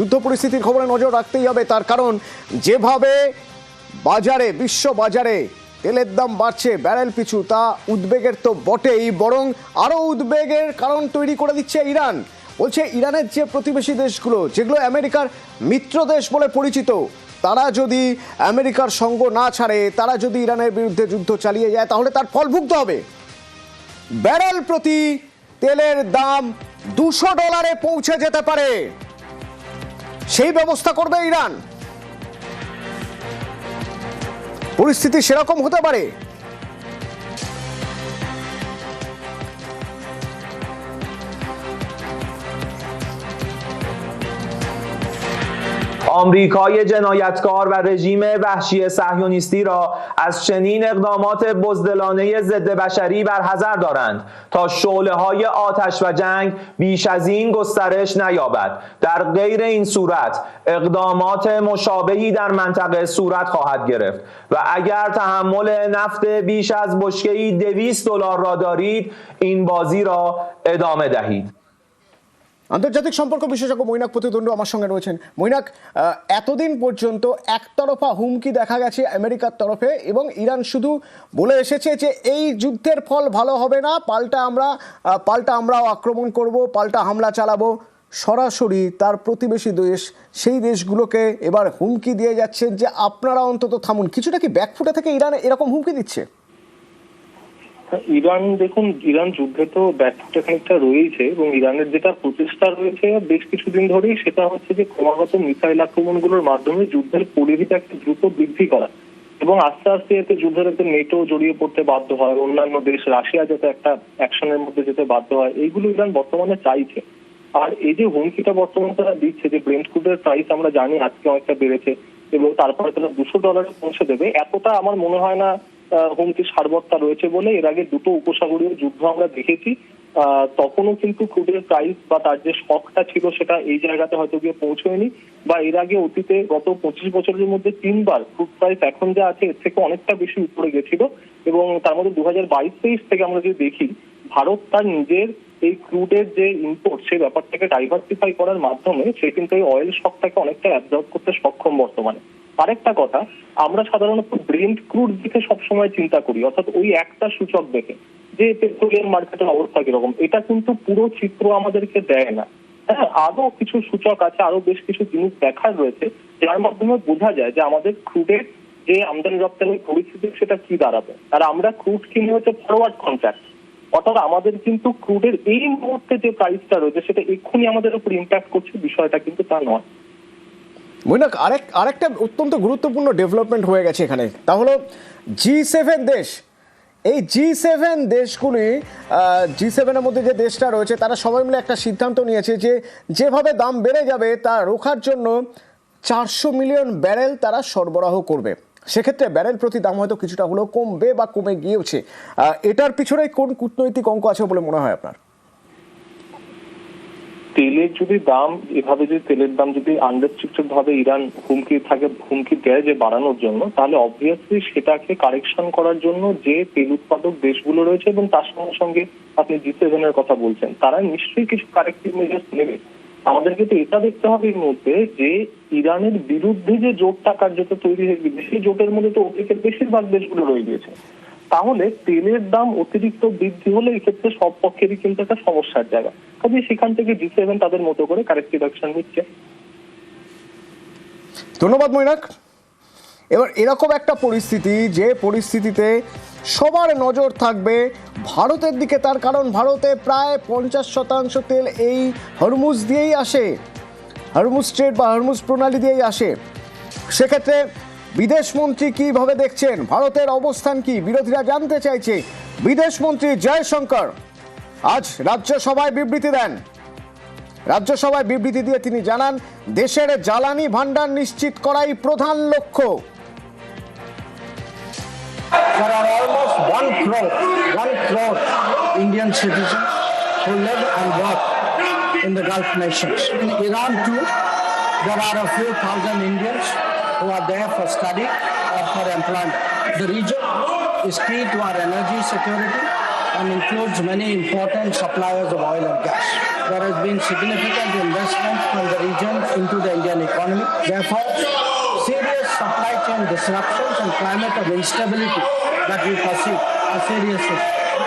যুদ্ধ পরিস্থিতির খবরে নজর রাখতেই হবে, তার কারণ যেভাবে বাজারে, বিশ্ব বাজারে তেলের দাম বাড়ছে ব্যারেল পিছু, তা উদ্বেগের তো বটেই, বরং আরও উদ্বেগের কারণ তৈরি করে দিচ্ছে ইরান। বলছে ইরানের যে প্রতিবেশী দেশগুলো, যেগুলো আমেরিকার মিত্র দেশ বলে পরিচিত, তারা যদি আমেরিকার সঙ্গ না ছাড়ে, তারা যদি ইরানের বিরুদ্ধে যুদ্ধ চালিয়ে যায়, তাহলে তার ফল ভুগতে হবে। ব্যারেল প্রতি তেলের দাম $200 পৌঁছে যেতে পারে, সেই ব্যবস্থা করবে ইরান। পরিস্থিতি সেরকম হতে পারে। آمریکای جنایتکار و رژیم وحشی صهیونیستی را از چنین اقدامات بزدلانه ضد بشری برحذر دارند تا شعله‌های آتش و جنگ بیش از این گسترش نیابد. در غیر این صورت اقدامات مشابهی در منطقه صورت خواهد گرفت و اگر تحمل نفت بیش از بشکه‌ای $200 را دارید این بازی را ادامه دهید. আন্তর্জাতিক সম্পর্ক বিশেষজ্ঞ মৈনাক প্রতিদ্বন্দ্ব আমার সঙ্গে রয়েছেন। মৈনাক, এতদিন পর্যন্ত একতরফা হুমকি দেখা গেছে আমেরিকার তরফে, এবং ইরান শুধু বলে এসেছে যে এই যুদ্ধের ফল ভালো হবে না, পাল্টা আমরাও আক্রমণ করব, পাল্টা হামলা চালাবো। সরাসরি তার প্রতিবেশী দেশ, সেই দেশগুলোকে এবার হুমকি দিয়ে যাচ্ছেন যে আপনারা অন্তত থামুন। কিছুটা কি ব্যাকফুটে থেকে ইরান এরকম হুমকি দিচ্ছে? ইরান, দেখুন, ইরান যুদ্ধে তো ব্যাকফুটে খানিকটা রয়েছে, এবং ইরানের যেটা প্রচেষ্টা রয়েছে বেশ কিছুদিন ধরেই, সেটা হচ্ছে যে ক্রমাগত মিসাইল আক্রমণগুলোর মাধ্যমে যুদ্ধের পরিধিটাকে দ্রুত বৃদ্ধি করা, এবং আস্তে আস্তে এতে যুদ্ধের এতে নেটো জড়িয়ে পড়তে বাধ্য হয়, অন্যান্য দেশ, রাশিয়া যাতে একটা অ্যাকশনের মধ্যে যেতে বাধ্য হয়, এইগুলো ইরান বর্তমানে চাইছে। আর এই যে হুমকিটা বর্তমানে তারা দিচ্ছে, যে ব্রেন্ট ক্রুডের প্রাইস আমরা জানি আজকে অনেকটা বেড়েছে, এবং তারপরে তারা $200 পৌঁছে দেবে, এতটা আমার মনে হয় না হুমকি সারবত্তা রয়েছে বলে। এর আগে দুটো উপসাগরীয় যুদ্ধ আমরা দেখেছি, তখনও কিন্তু ক্রুডের প্রাইস বা তার যে শকটা ছিল সেটা এই জায়গাতে হয়তো গিয়ে পৌঁছয়নি, বা এর আগে অতীতে গত 25 বছরের মধ্যে 3বার ক্রুড প্রাইস এখন যা আছে এর থেকে অনেকটা বেশি উপরে গেছিল। এবং তার মধ্যে 2022-23 থেকে আমরা যদি দেখি, ভারত তার নিজের এই ক্রুডের যে ইম্পোর্ট, সেই ব্যাপারটাকে ডাইভার্সিফাই করার মাধ্যমে সে কিন্তু এই অয়েল শকটাকে অনেকটা অ্যাবজর্ব করতে সক্ষম বর্তমানে। আরেকটা কথা, আমরা সাধারণত ব্রেন্ট ক্রুড দেখে সবসময় চিন্তা করি, অর্থাৎ ওই একটা সূচক দেখে যে পেট্রোলিয়াম মার্কেটের অবস্থা কিরকম, এটা কিন্তু পুরো চিত্র আমাদেরকে দেয় না। হ্যাঁ, আরো কিছু সূচক আছে, আরো বেশ কিছু জিনিস দেখার রয়েছে, যার মাধ্যমে বোঝা যায় যে আমাদের ক্রুডের যে আমদানি রপ্তানির পরিস্থিতি সেটা কি দাঁড়াবে। আর আমরা ক্রুড কিনে হচ্ছে ফরওয়ার্ড কন্ট্রাক্ট, অর্থাৎ আমাদের কিন্তু ক্রুডের এই মুহূর্তে যে প্রাইসটা রয়েছে সেটা এক্ষুনি আমাদের উপর ইম্প্যাক্ট করছে, বিষয়টা কিন্তু তা নয়। মৈনাক, আরেকটা অত্যন্ত গুরুত্বপূর্ণ ডেভেলপমেন্ট হয়ে গেছে এখানে, তা হলো G7 দেশ। এই G7 দেশগুলি, G7-এর মধ্যে যে দেশটা রয়েছে, তারা সবাই মিলে একটা সিদ্ধান্ত নিয়েছে যে যেভাবে দাম বেড়ে যাবে তা রোখার জন্য 400 মিলিয়ন ব্যারেল তারা সরবরাহ করবে। সেক্ষেত্রে ব্যারেল প্রতি দাম হয়তো কিছুটা হলেও কমবে বা কমে গিয়েছে। এটার পিছনে কোন কূটনৈতিক অঙ্ক আছে বলে মনে হয় আপনার? তেলের যদি দাম এভাবে, যদি তেলের দাম যদি আনরেস্ট্রিক্টেড ভাবে ইরান হুমকি দেয় যে বাড়ানোর জন্য, তাহলে অবভিয়াসলি সেটাকে কারেকশন করার জন্য যে তেল উৎপাদক দেশগুলো রয়েছে, এবং তার সঙ্গে সঙ্গে আপনি G7-এর কথা বলছেন, তারা নিশ্চয়ই কিছু কারেক্টিভ মেজার্স নেবে। আমাদেরকে তো এটা দেখতে হবে এর মধ্যে যে ইরানের বিরুদ্ধে যে জোটটা কার্যত তৈরি হয়ে গেছে, সেই জোটের মধ্যে তো ওপেকের বেশিরভাগ দেশগুলো রয়ে গিয়েছে। তাহলে তেলের দাম অতিরিক্ত বৃদ্ধি হলে এক্ষেত্রে সব পক্ষেরই কিন্তু একটা সমস্যার জায়গা। তবে সেখান থেকে G7 তাদের মতো করে কারেক্টিভ অ্যাকশন নিচ্ছে। ধন্যবাদ মৈনাক। এবার এরকম একটা পরিস্থিতি, যে পরিস্থিতিতে সবার নজর থাকবে ভারতের দিকে, তার কারণ ভারতে প্রায় 50% তেল এই হরমুজ দিয়েই আসে, হরমুজ স্ট্রেট বা হরমুজ প্রণালী দিয়েই আসে। সেক্ষেত্রে বিদেশমন্ত্রী কিভাবে দেখছেন, ভারতের অবস্থান কি, বিরোধীরা জানতে চাইছে। বিদেশমন্ত্রী জয়শঙ্কর আজ রাজ্যসভায় বিবৃতি দেন। রাজ্যসভায় বিবৃতি দিয়ে তিনি জানান, দেশের জ্বালানি ভান্ডার নিশ্চিত করাই প্রধান লক্ষ্য। There are almost 1 crore Indian citizens who live and work in the Gulf nations. In Iran too, there are a few thousand Indians who are there for study or for employment. The region is key to our energy security and includes many important suppliers of oil and gas. there has been significant investment from the region into the Indian economy. Therefore, serious supply chain disruptions and climate of instability that we perceive are serious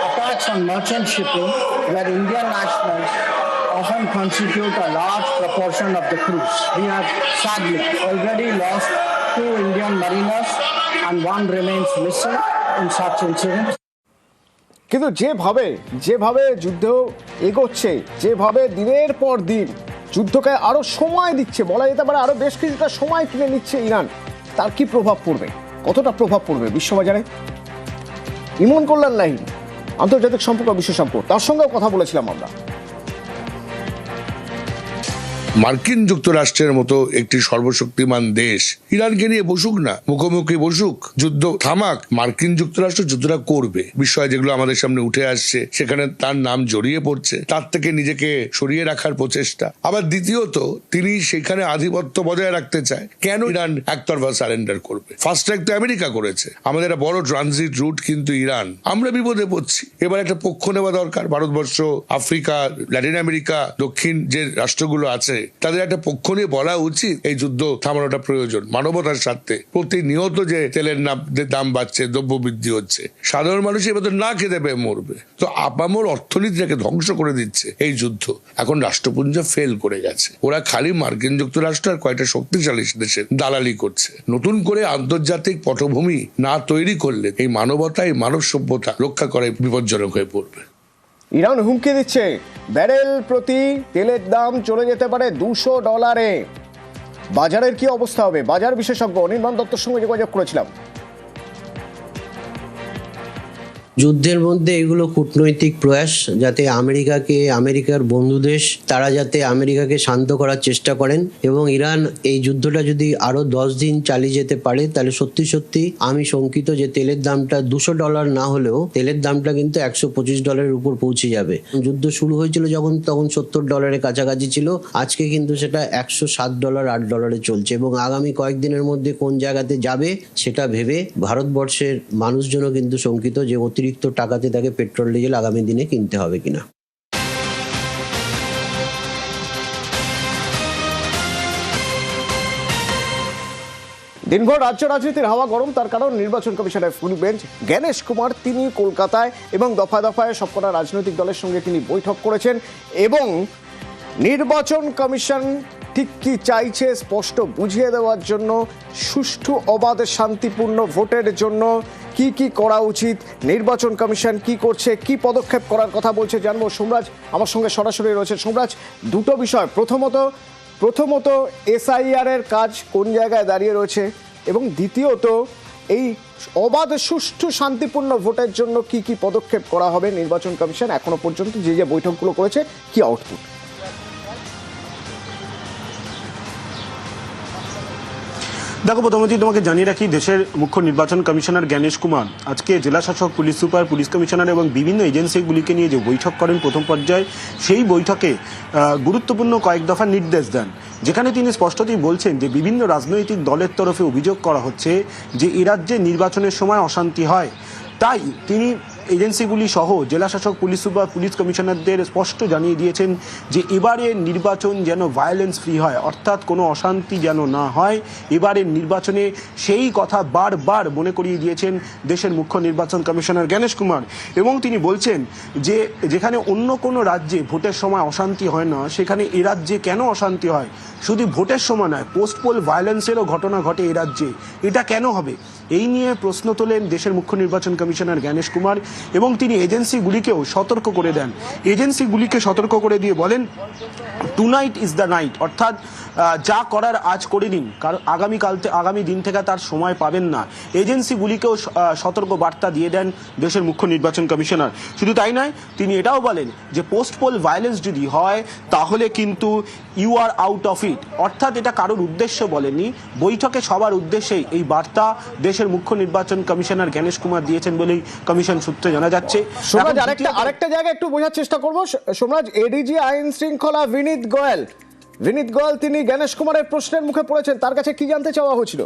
attacks on merchant shipping, where Indian nationals often constitute a large proportion of the crews. We have sadly already lost 2 Indian mariners and 1 remains missing in such incidents. কিন্তু যেভাবে যুদ্ধ এগোচ্ছে, যেভাবে দিনের পর দিন যুদ্ধকে আরো সময় দিচ্ছে, বলা যেতে পারে আরো বেশ কিছুটা সময় কিনে নিচ্ছে ইরান, তার কি প্রভাব পড়বে, কতটা প্রভাব পড়বে বিশ্ববাজারে? ইমন কল্যাণ লাহিড়ী, আন্তর্জাতিক সম্পর্ক বিশেষজ্ঞ, তার সঙ্গেও কথা বলেছিলাম আমরা। মার্কিন যুক্তরাষ্ট্রের মতো একটি সর্বশক্তিমান দেশ ইরানকে নিয়ে বসুক না, মুখোমুখি বসুক, যুদ্ধ থামাক, মার্কিন যুক্তরাষ্ট্র যুদ্ধটা করবে। বিষয় যেগুলো আমাদের সামনে উঠে আসছে, সেখানে তার নাম জড়িয়ে পড়ছে, তার থেকে নিজেকে সরিয়ে রাখার প্রচেষ্টা। আবার দ্বিতীয়ত, তিনি সেখানে আধিপত্য বজায় রাখতে চায়। কেন ইরান একতরফা সারেন্ডার করবে? ফার্স্ট ট্র্যাক তো আমেরিকা করেছে, আমাদের একটা বড় ট্রানজিট রুট কিন্তু ইরান। আমরা বিপদে পড়ছি, এবার একটা পক্ষ নেওয়া দরকার। ভারতবর্ষ, আফ্রিকা, ল্যাটিন আমেরিকা, দক্ষিণ যে রাষ্ট্রগুলো আছে, তাদের একটা পক্ষ নিয়ে বলা উচিত এই যুদ্ধ থামানোটা প্রয়োজন। মানবতার স্বার্থে প্রতিনিয়ত যে তেলের দাম বাড়ছে, দ্রব্য বৃদ্ধি হচ্ছে, সাধারণ মানুষ এবার তো না খেতে পেয়ে মরবে। তো আপামর অর্থনীতিটাকে ধ্বংস করে দিচ্ছে এই যুদ্ধ। এখন রাষ্ট্রপুঞ্জ ফেল করে গেছে, ওরা খালি মার্কিন যুক্তরাষ্ট্র আর কয়েকটা শক্তিশালী দেশের দালালি করছে। নতুন করে আন্তর্জাতিক পটভূমি না তৈরি করলে এই মানবতা, এই মানব সভ্যতা রক্ষা করে বিপজ্জনক হয়ে পড়বে। ইরান হুমকি দিচ্ছে ব্যারেল প্রতি তেলের দাম চলে যেতে পারে $200। বাজারের কি অবস্থা হবে? বাজার বিশেষজ্ঞ অনির্বাণ দত্তর সঙ্গে যোগাযোগ করেছিলাম। যুদ্ধের মধ্যে এগুলো কূটনৈতিক প্রয়াস, যাতে আমেরিকার বন্ধু দেশ তারা যাতে আমেরিকাকে শান্ত করার চেষ্টা করেন। এবং ইরান এই যুদ্ধটা যদি আরো 10 দিন চালিয়ে যেতে পারে, তাহলে সত্যি আমি শঙ্কিত যে তেলের দামটা $200 না হলেও তেলের দামটা কিন্তু $125 উপর পৌঁছে যাবে। যুদ্ধ শুরু হয়েছিল তখন $70 কাছাকাছি ছিল, আজকে কিন্তু সেটা $107, $8 চলছে। এবং আগামী কয়েকদিনের মধ্যে কোন জায়গাতে যাবে সেটা ভেবে ভারতবর্ষের মানুষজনও কিন্তু শঙ্কিত যে অতিরিক্ত টাকাতে তাকে পেট্রোল ডিজেল আগামী দিনে কিনতে হবে কিনা। দিনভর রাজ্য রাজনীতির হাওয়া গরম, তার কারণ নির্বাচন কমিশনের ফুল বেঞ্চ জ্ঞানেশ কুমার, তিনি কলকাতায় এবং দফায় দফায় সবকটা রাজনৈতিক দলের সঙ্গে তিনি বৈঠক করেছেন এবং নির্বাচন কমিশন ঠিক কি চাইছে স্পষ্ট বুঝিয়ে দেওয়ার জন্য, সুষ্ঠু অবাধ শান্তিপূর্ণ ভোটের জন্য কি কি করা উচিত, নির্বাচন কমিশন কি করছে, কি পদক্ষেপ করার কথা বলছে জানবো। সোমরাজ আমার সঙ্গে সরাসরি রয়েছে। সোমরাজ, দুটো বিষয়, প্রথমত এসআইআর এর কাজ কোন জায়গায় দাঁড়িয়ে রয়েছে এবং দ্বিতীয়ত এই অবাধ সুষ্ঠু শান্তিপূর্ণ ভোটের জন্য কি কি পদক্ষেপ করা হবে নির্বাচন কমিশন এখনো পর্যন্ত যে বৈঠকগুলো করেছে, কি আউটপুট? দেখো, প্রথমত তোমাকে জানিয়ে রাখি, দেশের মুখ্য নির্বাচন কমিশনার জ্ঞানেশ কুমার আজকে জেলা শাসক, পুলিশ সুপার, পুলিশ কমিশনার এবং বিভিন্ন এজেন্সিগুলিকে নিয়ে যে বৈঠক করেন প্রথম পর্যায়ে, সেই বৈঠকে গুরুত্বপূর্ণ কয়েক দফা নির্দেশ দেন, যেখানে তিনি স্পষ্টতই বলছেন যে বিভিন্ন রাজনৈতিক দলের তরফে অভিযোগ করা হচ্ছে যে এ রাজ্যে নির্বাচনের সময় অশান্তি হয়। তাই তিনি এজেন্সিগুলি সহ জেলা শাসক, পুলিশ সুপার, পুলিশ কমিশনারদের স্পষ্ট জানিয়ে দিয়েছেন যে এবারের নির্বাচন যেন ভায়োলেন্স ফ্রি হয়, অর্থাৎ কোনো অশান্তি যেন না হয়। এবারের নির্বাচনে সেই কথা বারবার মনে করিয়ে দিয়েছেন দেশের মুখ্য নির্বাচন কমিশনার জ্ঞানেশ কুমার। এবং তিনি বলছেন যে যেখানে অন্য কোনো রাজ্যে ভোটের সময় অশান্তি হয় না, সেখানে এ রাজ্যে কেন অশান্তি হয়? শুধু ভোটের সময় নয়, পোস্ট পোল ভায়োলেন্সেরও ঘটনা ঘটে এ রাজ্যে, এটা কেন হবে? এই নিয়ে প্রশ্ন তোলেন দেশের মুখ্য নির্বাচন কমিশনার জ্ঞানেশ কুমার এবং তিনি এজেন্সিগুলিকেও সতর্ক করে দেন। এজেন্সিগুলিকে সতর্ক করে দিয়ে বলেন, টুনাইট ইজ দ্য নাইট, অর্থাৎ যা করার আজ করে নিন, কারণ আগামী দিন থেকে তার সময় পাবেন না। এজেন্সিগুলিকেও সতর্ক বার্তা দিয়ে দেন দেশের মুখ্য নির্বাচন কমিশনার। শুধু তাই নয়, তিনি এটাও বলেন যে পোস্ট পোল ভায়োলেন্স যদি হয় তাহলে কিন্তু you are out of it, অর্থাৎ এটা কারোর উদ্দেশ্য বলেনি, বৈঠকে সবার উদ্দেশ্যেই এই বার্তা দেশের মুখ্য নির্বাচন কমিশনার জ্ঞানেশ কুমার দিয়েছেন বলেই কমিশন সূত্রে জানা যাচ্ছে। সোমরাজ, আরেকটা জায়গা একটু বোঝার চেষ্টা করবো। সোমরাজ, এডিজি আইন শৃঙ্খলা বিনীত গোয়েল তিনি জ্ঞানেশ কুমারের প্রশ্নের মুখে পড়েছেন, তার কাছে কি জানতে চাওয়া হয়েছিল?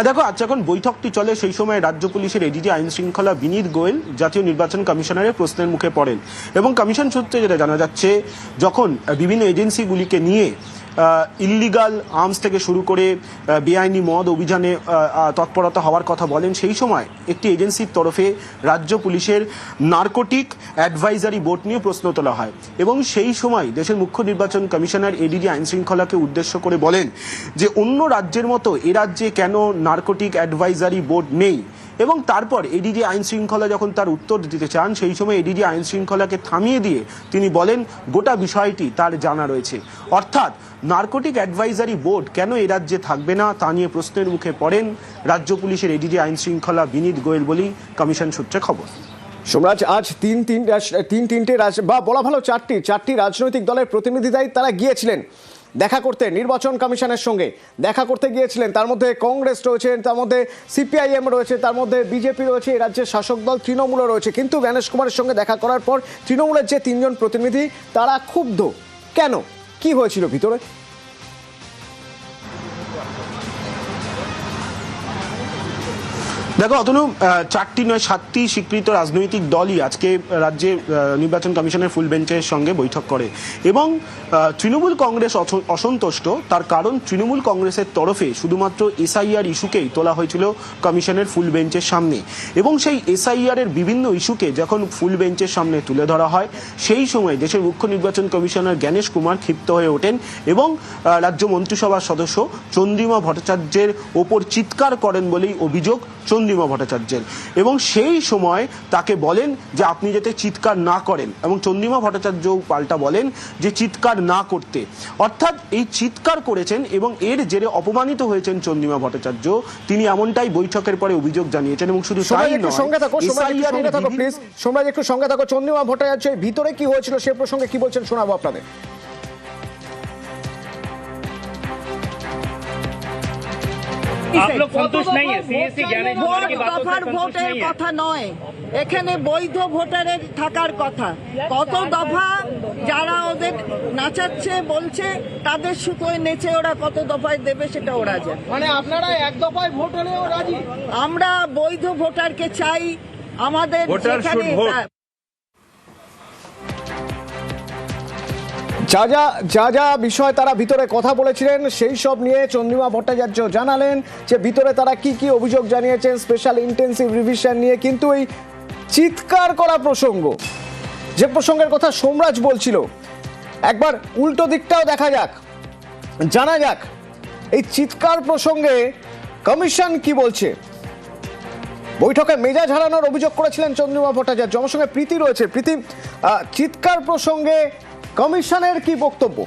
দেখো, আজ যখন বৈঠকটি চলে সেই সময় রাজ্য পুলিশের এডিজি আইন শৃঙ্খলা বিনীত গোয়েল জাতীয় নির্বাচন কমিশনারের প্রশ্নের মুখে পড়েন এবং কমিশন সূত্রে যেটা জানা যাচ্ছে, যখন বিভিন্ন এজেন্সিগুলিকে নিয়ে ইল্লিগাল আর্মস থেকে শুরু করে বেআইনি মদ অভিযানে তৎপরতা হওয়ার কথা বলেন, সেই সময় একটি এজেন্সির তরফে রাজ্য পুলিশের নার্কোটিক অ্যাডভাইজারি বোর্ড নিয়ে প্রশ্ন তোলা হয় এবং সেই সময় দেশের মুখ্য নির্বাচন কমিশনার এডিজি আইন শৃঙ্খলাকে উদ্দেশ্য করে বলেন যে অন্য রাজ্যের মতো এ রাজ্যে কেন নার্কোটিক অ্যাডভাইজারি বোর্ড নেই। এবং তারপর এডিজি আইন শৃঙ্খলা যখন তার উত্তর দিতে চান, সেই সময় এডিজি আইন শৃঙ্খলাকে থামিয়ে দিয়ে তিনি বলেন গোটা বিষয়টি তার জানা রয়েছে। অর্থাৎ নার্কোটিক অ্যাডভাইজারি বোর্ড কেন এ রাজ্যে থাকবে না তা নিয়ে প্রশ্নের মুখে পড়েন রাজ্য পুলিশের এডিজি আইন শৃঙ্খলা বিনীত গোয়েল বলেই কমিশন সূত্রে খবর। সোমরাজ, আজ তিনটে বা বলা ভালো চারটি রাজনৈতিক দলের প্রতিনিধিরাই তারা গিয়েছিলেন দেখা করতে নির্বাচন কমিশনের সঙ্গে দেখা করতে গিয়েছিলেন। তার মধ্যে কংগ্রেস রয়েছে, তার মধ্যে সিপিআইএম রয়েছে, তার মধ্যে বিজেপি রয়েছে, এই রাজ্যের শাসক দল তৃণমূলও রয়েছে। কিন্তু গণেশ কুমারের সঙ্গে দেখা করার পর তৃণমূলের যে তিনজন প্রতিনিধি তারা ক্ষুব্ধ। কেন, কি হয়েছিল ভিতরে? দেখো অতনু, 4টি নয় 7টি স্বীকৃত রাজনৈতিক দলই আজকে রাজ্যে নির্বাচন কমিশনের ফুল বেঞ্চের সঙ্গে বৈঠক করে এবং তৃণমূল কংগ্রেস অসন্তুষ্ট। তার কারণ তৃণমূল কংগ্রেসের তরফে শুধুমাত্র এসআইআর ইস্যুকেই তোলা হয়েছিল কমিশনের ফুল বেঞ্চের সামনে এবং সেই এসআইআর এর বিভিন্ন ইস্যুকে যখন ফুল বেঞ্চের সামনে তুলে ধরা হয়, সেই সময় দেশের মুখ্য নির্বাচন কমিশনার গণেশ কুমার ক্ষিপ্ত হয়ে ওঠেন এবং রাজ্য মন্ত্রিসভার সদস্য চন্দ্রিমা ভট্টাচার্যের ওপর চিৎকার করেন বলেই অভিযোগ চন্দ্রিমা ভট্টাচার্যের এবং সেই সময় তাকে বলেন যে আপনি যাতে চিৎকার না করেন এবং চন্দ্রিমা ভট্টাচার্য পাল্টা বলেন যে চিৎকার না করতে। অর্থাৎ এই চিৎকার করেছেন এবং এর জেরে অপমানিত হয়েছেন চন্দ্রিমা ভট্টাচার্য। তিনি এমনটাই বৈঠকের পরে অভিযোগ জানিয়েছেন এবং শুধু তাই নয়, সোমরাজ একটু সঙ্গে থাকো। চন্দ্রিমা ভট্টাচার্য ভিতরে কি হয়েছিল সে প্রসঙ্গে কি বলছেন শোনাবো আপনাদের। आप लोग संतुष्ट नहीं है सीएससी ज्ञानेश कुमार की बातों से संतुष्ट नहीं है। কথা নয়, এখানে বৈধ ভোটারের থাকার কথা। কত দফা যারা ওদের নাচাচ্ছে বলছে তাদের সুতোয় নেচে ওরা কত দফায় দেবে সেটা ওরা জানে। মানে আপনারা এক দফায় ভোট হলেও রাজি? আমরা বৈধ ভোটারকে চাই আমাদের যেখানে যা যা বিষয় তারা ভিতরে কথা বলেছিলেন সেই সব নিয়ে চন্দ্রিমা ভট্টাচার্য জানালেন যে ভিতরে তারা কি কি অভিযোগ জানিয়েছেন স্পেশাল ইন্টেন্সিভ রিভিশন নিয়ে। কিন্তু এই চিৎকার করা প্রসঙ্গ, যে প্রসঙ্গের কথা সোমরাজ বলছিল, একবার উল্টো দিকটাও দেখা যাক, জানা যাক এই চিৎকার প্রসঙ্গে কমিশন কি বলছে। বৈঠকে মেজাজ হারানোর অভিযোগ করেছিলেন চন্দ্রিমা ভট্টাচার্য। আমার সঙ্গে প্রীতি রয়েছে। প্রীতি, চিৎকার প্রসঙ্গে কমিশনের কি বক্তব্য?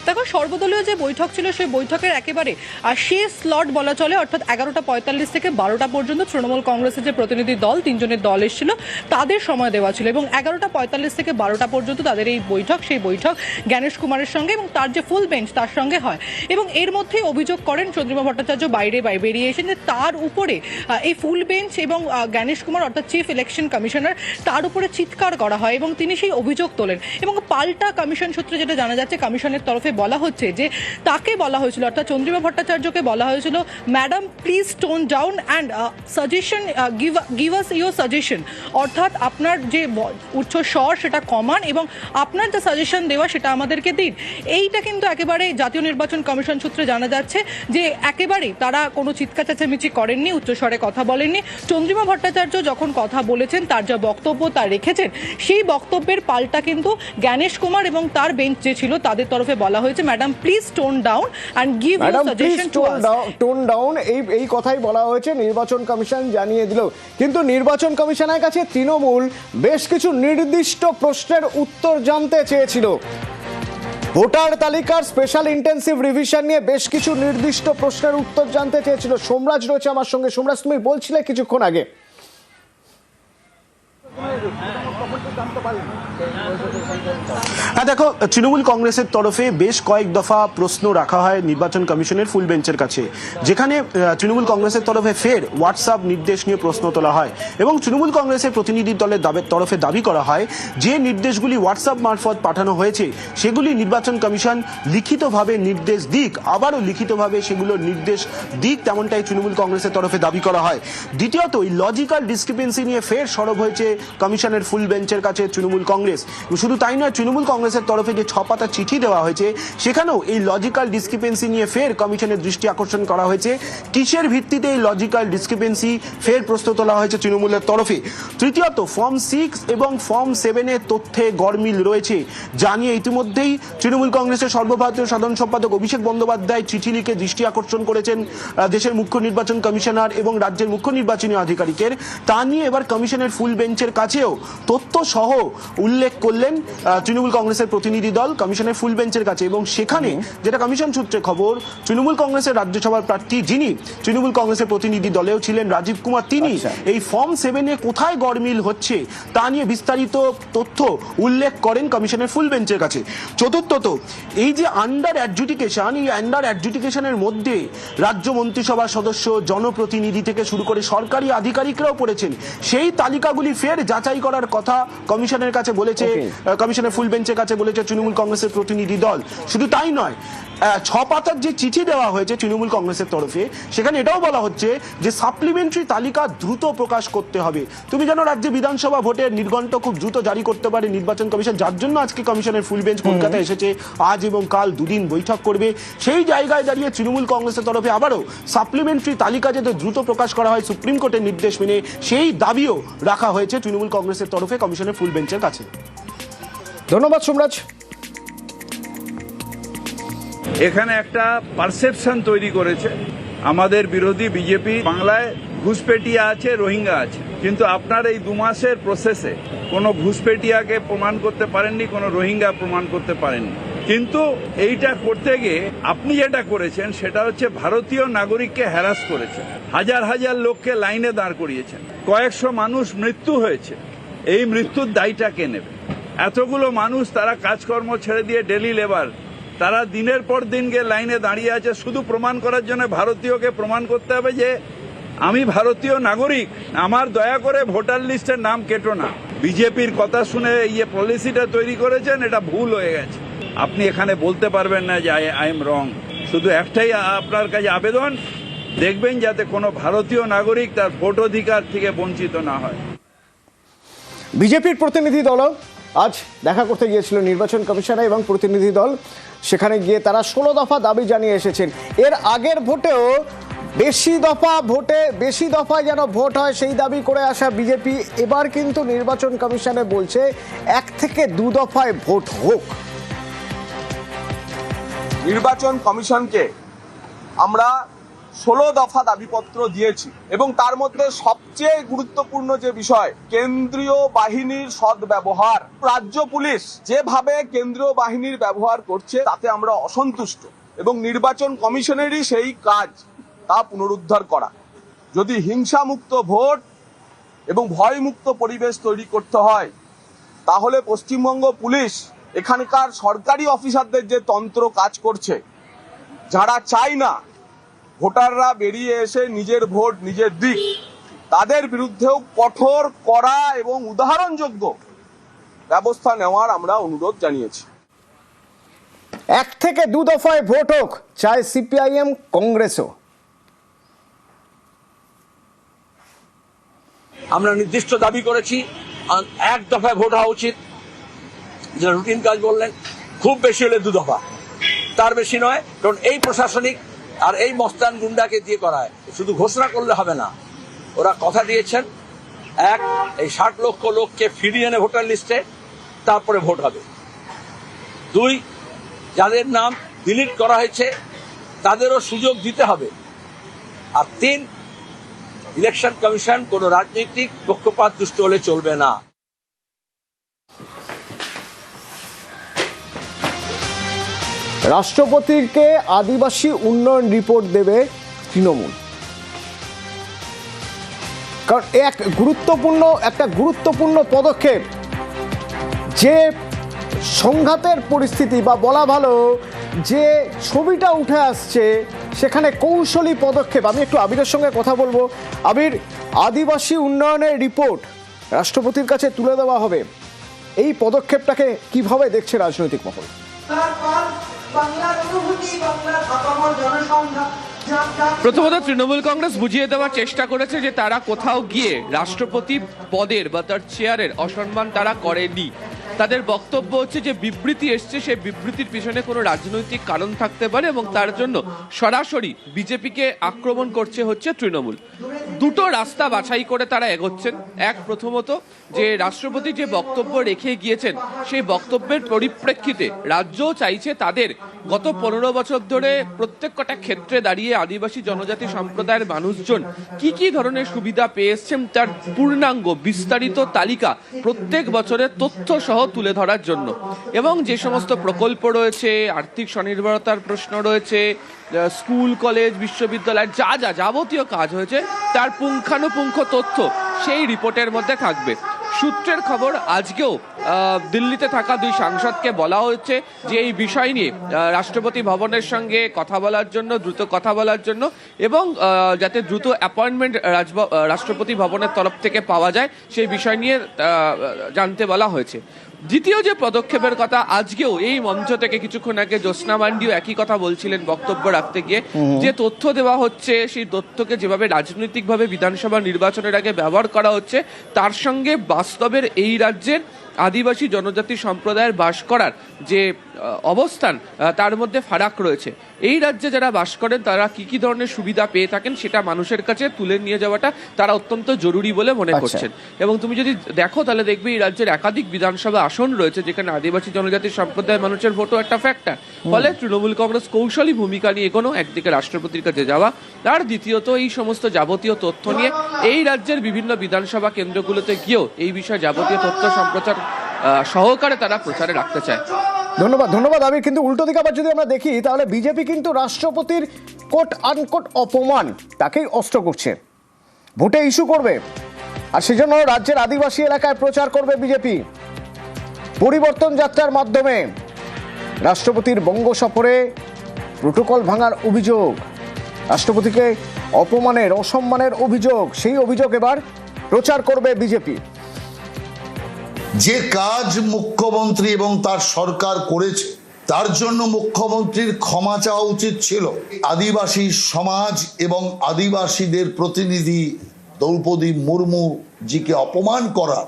দেখো, সর্বদলীয় যে বৈঠক ছিল সেই বৈঠকের একেবারে শেষ স্লট বলা চলে, অর্থাৎ 11:45 থেকে 12টা পর্যন্ত তৃণমূল কংগ্রেসের যে প্রতিনিধি দল, 3জনের দল এসেছিল, তাদের সময় দেওয়া ছিল এবং 11:45 থেকে 12টা পর্যন্ত তাদের এই বৈঠক, সেই বৈঠক গণেশ কুমারের সঙ্গে এবং তার যে ফুল বেঞ্চ তার সঙ্গে হয় এবং এর মধ্যেই অভিযোগ করেন চন্দ্রিমা ভট্টাচার্য বাইরে বেরিয়ে এসেছেন যে তার উপরে এই ফুল বেঞ্চ এবং গণেশ কুমার অর্থাৎ চিফ ইলেকশন কমিশনার তার উপরে চিৎকার করা হয় এবং তিনি সেই অভিযোগ তোলেন এবং পাল্টা কমিশন সূত্রে যেটা জানা যাচ্ছে, কমিশনের তরফে বলা হচ্ছে যে তাকে বলা হয়েছিল, অর্থাৎ চন্দ্রিমা ভট্টাচার্যকে বলা হয়েছিল, madam please tone down and suggestion give us your suggestion, অর্থাৎ আপনার যে উচ্চ স্বর সেটা কমান এবং আপনার যে সাজেশন দেওয়া সেটা আমাদেরকে দিন। এইটা কিন্তু একেবারে জাতীয় নির্বাচন কমিশন সূত্রে জানা যাচ্ছে যে একেবারেই তারা কোনো চিৎকার চেঁচামেচি করেননি, উচ্চস্বরে কথা বলেননি। চন্দ্রিমা ভট্টাচার্য যখন কথা বলেছেন, তার যা বক্তব্য তা রেখেছেন, সেই বক্তব্যের পাল্টা কিন্তু গণেশ কুমার এবং তার বেঞ্চ যে ছিল তাদের তরফে বলা হয়েছে, madam please tone down and give your suggestion to us. Tone down এই কথাই বলা হয়েছে, নির্বাচন কমিশন জানিয়ে দিল। কিন্তু নির্বাচন কমিশনের কাছে তৃণমূল বেশ কিছু নির্দিষ্ট প্রশ্নের উত্তর জানতে চেয়েছিল। ভোটার তালিকার স্পেশাল ইন্টেন্সিভ রিভিশন নিয়ে বেশ কিছু নির্দিষ্ট প্রশ্নের উত্তর জানতে চেয়েছিল। সোমরাজ রয়েছে আমার সঙ্গে। সোমরাজ, তুমি বলছিলে কিছুক্ষণ আগে হ্যাঁ, দেখো, তৃণমূল কংগ্রেসের তরফে বেশ কয়েক দফা প্রশ্ন রাখা হয় নির্বাচন কমিশনের ফুল বেঞ্চের কাছে, যেখানে তৃণমূল কংগ্রেসের তরফে ফের হোয়াটসঅ্যাপ নির্দেশ নিয়ে প্রশ্ন তোলা হয় এবং তৃণমূল কংগ্রেসের প্রতিনিধি দলের তরফে দাবি করা হয় যে নির্দেশগুলি হোয়াটসঅ্যাপ মারফত পাঠানো হয়েছে সেগুলি নির্বাচন কমিশন লিখিতভাবে নির্দেশ দিক, আবারও লিখিতভাবে সেগুলো নির্দেশ দিক, তেমনটাই তৃণমূল কংগ্রেসের তরফে দাবি করা হয়। দ্বিতীয়ত, এই লজিক্যাল ডিসক্রিপেন্সি নিয়ে ফের সরব হয়েছে কমিশনের ফুল বেঞ্চের কাছে তৃণমূল কংগ্রেস। শুধু তাই নয়, তৃণমূল কংগ্রেসের তরফে যে 6 পাতা চিঠি দেওয়া হয়েছে সেখানেও এই লজিক্যাল ডিসক্রিপেন্সি নিয়ে ফের কমিশনের দৃষ্টি আকর্ষণ করা হয়েছে। কিসের ভিত্তিতে এই লজিক্যাল ডিসক্রিপেন্সি ফের প্রশ্ন তোলা হয়েছে তৃণমূলের তরফে। তৃতীয়ত, ফর্ম 6 এবং ফর্ম 7 এর তথ্যে গড়মিল রয়েছে জানিয়ে ইতিমধ্যেই তৃণমূল কংগ্রেসের সর্বভারতীয় সাধারণ সম্পাদক অভিষেক বন্দ্যোপাধ্যায় চিঠি লিখে দৃষ্টি আকর্ষণ করেছেন দেশের মুখ্য নির্বাচন কমিশনার এবং রাজ্যের মুখ্য নির্বাচনী আধিকারিকের। তা নিয়ে এবার কমিশনের ফুল বেঞ্চের কাছেও তথ্য সহ উল্লেখ করলেন তৃণমূল কংগ্রেসের প্রতিনিধি দল কমিশনের ফুল বেঞ্চের কাছে। এবং সেখানে যেটা কমিশন সূত্রে খবর, তৃণমূল কংগ্রেসের রাজ্যসভার প্রার্থী যিনি তৃণমূল কংগ্রেসের প্রতিনিধি দলেও ছিলেন, রাজীব কুমার, তিনি এই ফর্ম 7 এ কোথায় গড়মিল হচ্ছে তা নিয়ে বিস্তারিত তথ্য উল্লেখ করেন কমিশনের ফুল বেঞ্চের কাছে। চতুর্থত, এই যে আন্ডার অ্যাডজুডিকেশন, এই আন্ডার অ্যাডজুডিকেশনের মধ্যে রাজ্য মন্ত্রিসভার সদস্য, জনপ্রতিনিধি থেকে শুরু করে সরকারি আধিকারিকরাও পড়েছেন, সেই তালিকাগুলি ফের যাচাই করার কথা কমিশনের কাছে বলেছে, কমিশনের ফুল বেঞ্চের কাছে বলেছে তৃণমূল কংগ্রেসের প্রতিনিধি দল। শুধু তাই নয়, 6 পাতার যে চিঠি দেওয়া হয়েছে তৃণমূল কংগ্রেসের তরফে, সেখানে এটাও বলা হচ্ছে যে সাপ্লিমেন্টারি তালিকা দ্রুত প্রকাশ করতে হবে। তুমি জানো, রাজ্যে বিধানসভা ভোটের নির্ঘণ্ট খুব দ্রুত জারি করতে পারে নির্বাচন কমিশন, যার জন্য আজকে কমিশনের ফুল বেঞ্চ কলকাতায় এসেছে, আজ এবং কাল দুদিন বৈঠক করবে। সেই জায়গায় দাঁড়িয়ে তৃণমূল কংগ্রেসের তরফে আবারও সাপ্লিমেন্টারি তালিকা যাতে দ্রুত প্রকাশ করা হয় সুপ্রিম কোর্টের নির্দেশ মেনে, সেই দাবিও রাখা হয়েছে তৃণমূল কংগ্রেসের তরফে কমিশনের ফুল বেঞ্চের কাছে। ধন্যবাদ সোমরাজ। এখানে একটা পারসেপশন তৈরি করেছে আমাদের বিরোধী বিজেপি, বাংলায় ঘুষপেটিয়া আছে, রোহিঙ্গা আছে, কিন্তু আপনার এই 2 মাসের প্রসেসে কোনো ঘুষপেটিয়াকে প্রমাণ করতে পারেননি, কোনো রোহিঙ্গা প্রমাণ করতে পারেননি। কিন্তু এইটা করতে গিয়ে আপনি যেটা করেছেন সেটা হচ্ছে ভারতীয় নাগরিককে হ্যারাস করেছেন, হাজার হাজার লোককে লাইনে দাঁড় করিয়েছেন, কয়েকশো মানুষ মৃত্যু হয়েছে। এই মৃত্যুর দায়টা কে নেবে? এতগুলো মানুষ তারা কাজকর্ম ছেড়ে দিয়ে ডেলি লেবার, তারা দিনের পর দিন গিয়ে লাইনে দাঁড়িয়ে আছে শুধু প্রমাণ করার জন্য ভারতীয়কে প্রমাণ করতে হবে যে আমি ভারতীয় নাগরিক, আমার দয়া করে ভোটার লিস্টের নাম কেটো না। বিজেপির কথা শুনে এই পলিসিটা তৈরি করেছেন, এটা ভুল হয়ে গেছে। আপনি এখানে বলতে পারবেন না যে আই এম রং। শুধু একটাই আপনার কাছে আবেদন, দেখবেন যাতে কোনো ভারতীয় নাগরিক তার ভোট অধিকার থেকে বঞ্চিত না হয়। বিজেপির প্রতিনিধি দল আজ দেখা করতে গিয়েছিল নির্বাচন কমিশনে এবং প্রতিনিধি দল সেখানে গিয়ে তারা 16 দফা দাবি জানিয়ে এসেছেন। এর আগের ভোটেও বেশি দফায় যেন ভোট হয় সেই দাবি করে আসা বিজেপি এবার কিন্তু নির্বাচন কমিশনে বলছে 1 থেকে 2 দফায় ভোট হোক। নির্বাচন কমিশনকে আমরা 16 দফা দাবিপত্র দিয়েছি এবং তার মধ্যে সবচেয়ে গুরুত্বপূর্ণ যে বিষয়, কেন্দ্রীয় বাহিনীর সদ্ব্যবহার। রাজ্য পুলিশ যেভাবে কেন্দ্রীয় বাহিনীর ব্যবহার করছে তাতে আমরা অসন্তুষ্ট এবং নির্বাচন কমিশনেরই সেই কাজ তা পুনরুদ্ধার করা। যদি হিংসামুক্ত ভোট এবং ভয়মুক্ত পরিবেশ তৈরি করতে হয় তাহলে পশ্চিমবঙ্গ পুলিশ এখানকার সরকারি অফিসারদের যে তন্ত্র কাজ করছে, যারা চায় না ভোটাররা বেরিয়ে এসে নিজের ভোট নিজের দিক, তাদের বিরুদ্ধেও কঠোর, কড়া এবং উদাহরণযোগ্য ব্যবস্থা নেওয়ার আমরা অনুরোধ জানিয়েছি। 1 থেকে 2 দফায় ভোট হোক চায় সিপিআইএম, কংগ্রেসও। আমরা নির্দিষ্ট দাবি করেছি 1 দফায় ভোট হওয়া উচিত, যে রুটিন কাজ বললেন, খুব বেশি হলে 2 দফা, তার বেশি নয়। কারণ এই প্রশাসনিক আর এই মস্তান গুন্ডাকে দিয়ে করায়, শুধু ঘোষণা করলে হবে না। ওরা কথা দিয়েছেন, 1 এই 60 লক্ষ লোককে ফিরিয়ে এনে ভোটার লিস্টে, তারপরে ভোট হবে। 2 যাদের নাম ডিলিট করা হয়েছে তাদেরও সুযোগ দিতে হবে। আর 3 ইলেকশন কমিশন কোনো রাজনৈতিক পক্ষপাত দুষ্ট হলে চলবে না। রাষ্ট্রপতিকে আদিবাসী উন্নয়ন রিপোর্ট দেবে তৃণমূল। কারণ একটা গুরুত্বপূর্ণ পদক্ষেপ, যে সংঘাতের পরিস্থিতি বা বলা ভালো যে ছবিটা উঠে আসছে সেখানে কৌশলী পদক্ষেপ। আমি একটু আবিরের সঙ্গে কথা বলবো। আবির, আদিবাসী উন্নয়নের রিপোর্ট রাষ্ট্রপতির কাছে তুলে দেওয়া হবে, এই পদক্ষেপটাকে কিভাবে দেখছে রাজনৈতিক মহল? প্রথমত তৃণমূল কংগ্রেস বুঝিয়ে দেওয়ার চেষ্টা করেছে যে তারা কোথাও গিয়ে রাষ্ট্রপতি পদের বা তার চেয়ারের অসম্মান তারা করেনি। তাদের বক্তব্য হচ্ছে যে বিবৃতি এসছে, সেই বিবৃতির পিছনে কোনো রাজনৈতিক কারণ থাকতে পারে এবং তার জন্য সরাসরি বিজেপিকে আক্রমণ করছে হচ্ছে তৃণমূল। দুটো রাস্তা বাছাই করে তারা এগোচ্ছেন। প্রথমত যে রাষ্ট্রপতি যে বক্তব্য রেখে গিয়েছেন সেই বক্তব্যের পরিপ্রেক্ষিতে রাজ্যও চাইছে তাদের গত 15 বছর ধরে প্রত্যেক কটা ক্ষেত্রে দাঁড়িয়ে আদিবাসী জনজাতি সম্প্রদায়ের মানুষজন কি কি ধরনের সুবিধা পেয়ে এসছেন তার পূর্ণাঙ্গ বিস্তারিত তালিকা প্রত্যেক বছরের তথ্য সহ তুলে ধরার জন্য, এবং যে সমস্ত প্রকল্প রয়েছে, আর্থিক স্বনির্ভরতার প্রশ্ন রয়েছে, স্কুল কলেজ বিশ্ববিদ্যালয়ের যা যা যাবতীয় কাজ হয়েছে তার পুঙ্খানুপুঙ্খ তথ্য সেই রিপোর্টের মধ্যে থাকবে। সূত্রের খবর আজকেও দিল্লিতে থাকা 2 সাংসদকে বলা হচ্ছে যে এই বিষয় নিয়ে রাষ্ট্রপতি ভবনের সঙ্গে কথা বলার জন্য, দ্রুত কথা বলার জন্য, এবং যাতে দ্রুত অ্যাপয়েন্টমেন্ট রাষ্ট্রপতি ভবনের তরফ থেকে পাওয়া যায় সেই বিষয় নিয়ে জানতে বলা হয়েছে। দ্বিতীয় যে পদক্ষেপের কথা, আজকেও এই মঞ্চ থেকে কিছুক্ষণ আগে জ্যোৎস্না মান্ডিও একই কথা বলছিলেন বক্তব্য রাখতে গিয়ে, যে তথ্য দেওয়া হচ্ছে সেই তথ্যকে যেভাবে রাজনৈতিকভাবে বিধানসভা নির্বাচনের আগে ব্যবহার করা হচ্ছে তার সঙ্গে বাস্তবের এই রাজ্যের আদিবাসী জনজাতি সম্প্রদায়ের বাস করার যে অবস্থান তার মধ্যে ফারাক রয়েছে। এই রাজ্যে যারা বাস করেন তারা কি কি ধরনের সুবিধা পেয়ে থাকেন সেটা মানুষের কাছে তুলে নিয়ে যাওয়াটা তারা অত্যন্ত জরুরি বলে মনে করছেন। এবং তুমি যদি দেখো তাহলে দেখবে এই রাজ্যের একাধিক বিধানসভা আসন রয়েছে যেখানে আদিবাসী জনজাতি সম্প্রদায়ের মানুষের ভোটও একটা ফ্যাক্টর। ফলে তৃণমূল কংগ্রেস কৌশলী ভূমিকা নিয়ে এগোনো, একদিকে রাষ্ট্রপতির কাছে যাওয়া, আর দ্বিতীয়ত এই সমস্ত যাবতীয় তথ্য নিয়ে এই রাজ্যের বিভিন্ন বিধানসভা কেন্দ্রগুলোতে গিয়েও এই বিষয়ে যাবতীয় তথ্য সম্প্রচার সহকারে তারা প্রচারে রাখতে চায়। ধন্যবাদ আবির। কিন্তু উল্টো দিকে আবার যদি আমরা দেখি তাহলে বিজেপি কিন্তু রাষ্ট্রপতির কোট আনকোট অপমান তাকেই অস্ত্র করছে, ভোটে ইস্যু করবে, আর সেজন্য রাজ্যের আদিবাসী এলাকায় প্রচার করবে বিজেপি। পরিবর্তন যাত্রার মাধ্যমে রাষ্ট্রপতির বঙ্গ সফরে প্রোটোকল ভাঙার অভিযোগ, রাষ্ট্রপতিকে অপমানের অসম্মানের অভিযোগ, সেই অভিযোগ এবার প্রচার করবে বিজেপি। যে কাজ মুখ্যমন্ত্রী এবং তার সরকার করেছে তার জন্য মুখ্যমন্ত্রীর ক্ষমা চাওয়া উচিত ছিল। আদিবাসী সমাজ এবং আদিবাসীদের প্রতিনিধি দ্রৌপদী মুর্মু জিকে অপমান করা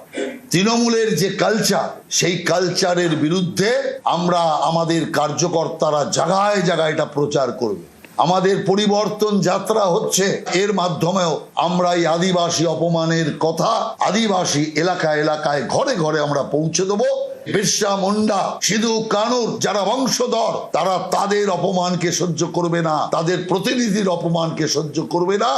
তৃণমূলের যে কালচার, সেই কালচারের বিরুদ্ধে আমরা আমাদের কার্যকর্তারা জায়গায় জায়গায় এটা প্রচার করবে। আমাদের পরিবর্তন যাত্রা হচ্ছে, এর মাধ্যমেও আমরা এই আদিবাসী অপমানের কথা আদিবাসী এলাকায় এলাকায় ঘরে ঘরে আমরা পৌঁছে দেবো। বিরসা মুন্ডা, সিধু কানুর যারা বংশধর তারা তাদের অপমানকে সহ্য করবে না, তাদের প্রতিনিধির অপমানকে সহ্য করবে না।